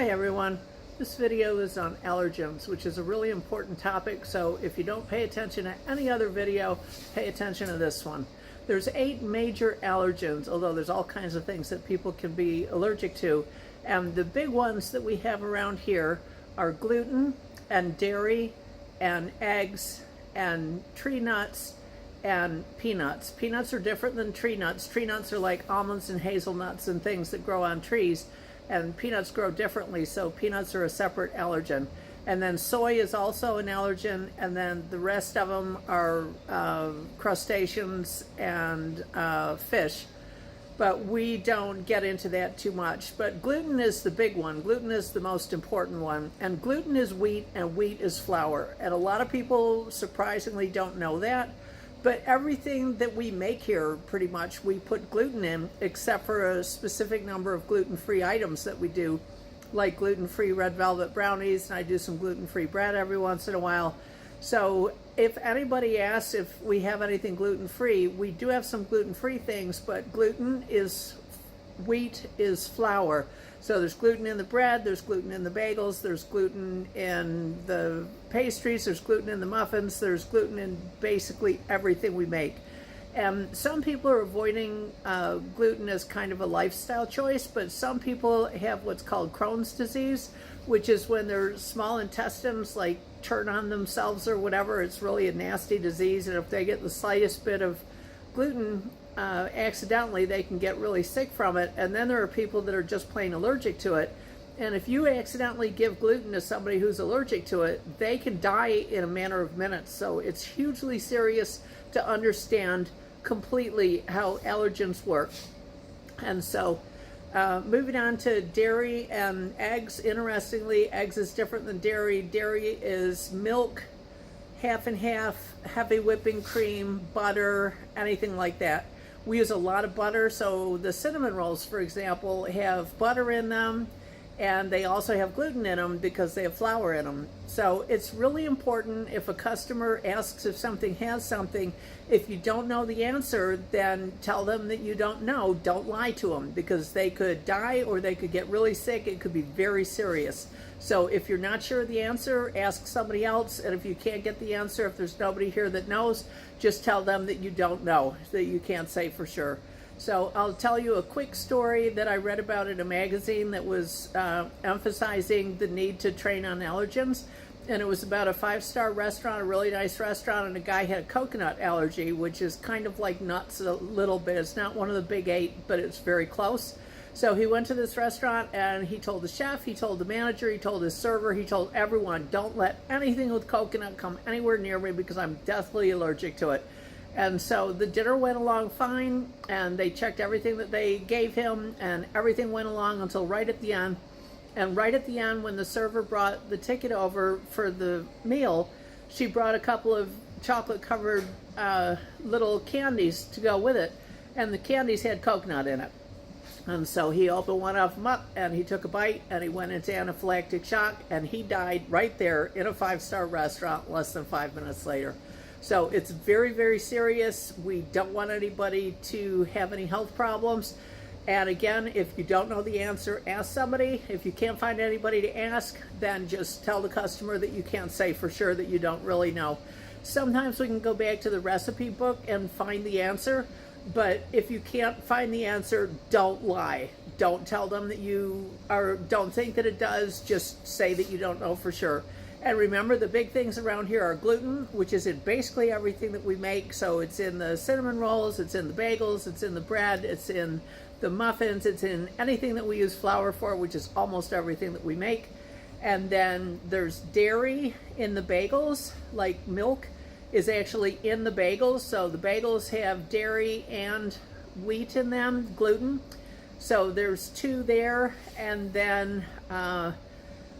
Hi everyone, this video is on allergens, which is a really important topic, so if you don't pay attention to any other video, pay attention to this one. There's 8 major allergens, although there's all kinds of things that people can be allergic to, and the big ones that we have around here are gluten and dairy and eggs and tree nuts and peanuts. Peanuts are different than tree nuts. Tree nuts are like almonds and hazelnuts and things that grow on trees, and peanuts grow differently, so peanuts are a separate allergen. And then soy is also an allergen, and then the rest of them are crustaceans and fish. But we don't get into that too much. But gluten is the big one. Gluten is the most important one. And gluten is wheat, and wheat is flour. And a lot of people surprisingly don't know that. But everything that we make here, pretty much, we put gluten in, except for a specific number of gluten-free items that we do, like gluten-free red velvet brownies, and I do some gluten-free bread every once in a while. So if anybody asks if we have anything gluten-free, we do have some gluten-free things, but gluten is wheat is flour. So there's gluten in the bread, there's gluten in the bagels, there's gluten in the pastries, there's gluten in the muffins, there's gluten in basically everything we make. And some people are avoiding gluten as kind of a lifestyle choice, but some people have what's called Crohn's disease, which is when their small intestines like turn on themselves or whatever. It's really a nasty disease, and if they get the slightest bit of gluten accidentally, they can get really sick from it. And then there are people that are just plain allergic to it, and if you accidentally give gluten to somebody who's allergic to it, they can die in a matter of minutes. So it's hugely serious to understand completely how allergens work. And so moving on to dairy and eggs. Interestingly, eggs is different than dairy. Dairy is milk, half and half, heavy whipping cream, butter, anything like that. We use a lot of butter, so the cinnamon rolls, for example, have butter in them, and they also have gluten in them because they have flour in them. So it's really important, if a customer asks if something has something, if you don't know the answer, then tell them that you don't know. Don't lie to them, because they could die or they could get really sick. It could be very serious. So if you're not sure of the answer, ask somebody else. And if you can't get the answer, if there's nobody here that knows, just tell them that you don't know, that you can't say for sure. So I'll tell you a quick story that I read about in a magazine that was emphasizing the need to train on allergens. And it was about a 5-star restaurant, a really nice restaurant, and a guy had a coconut allergy, which is kind of like nuts a little bit. It's not one of the big 8, but it's very close. So he went to this restaurant and he told the chef, he told the manager, he told his server, he told everyone, don't let anything with coconut come anywhere near me because I'm deathly allergic to it. And so the dinner went along fine, and they checked everything that they gave him, and everything went along until right at the end. And right at the end, when the server brought the ticket over for the meal, she brought a couple of chocolate-covered little candies to go with it, and the candies had coconut in it. And so he opened one of them up, and he took a bite, and he went into anaphylactic shock, and he died right there in a 5-star restaurant less than 5 minutes later. So it's very, very serious. We don't want anybody to have any health problems. And again, if you don't know the answer, ask somebody. If you can't find anybody to ask, then just tell the customer that you can't say for sure, that you don't really know. Sometimes we can go back to the recipe book and find the answer, but if you can't find the answer, don't lie. Don't tell them that you don't think that it does. Just say that you don't know for sure. And remember, the big things around here are gluten, which is in basically everything that we make. So it's in the cinnamon rolls, it's in the bagels, it's in the bread, it's in the muffins, it's in anything that we use flour for, which is almost everything that we make. And then there's dairy in the bagels, like milk is actually in the bagels. So the bagels have dairy and wheat in them, gluten. So there's 2 there. And then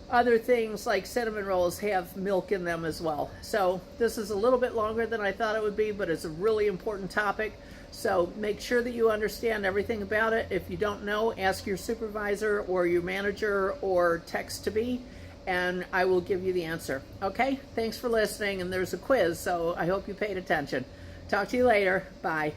other things like cinnamon rolls have milk in them as well. So this is a little bit longer than I thought it would be, but it's a really important topic. So make sure that you understand everything about it. If you don't know, ask your supervisor or your manager or text to me, and I will give you the answer. Okay? Thanks for listening, and there's a quiz, so I hope you paid attention. Talk to you later. Bye.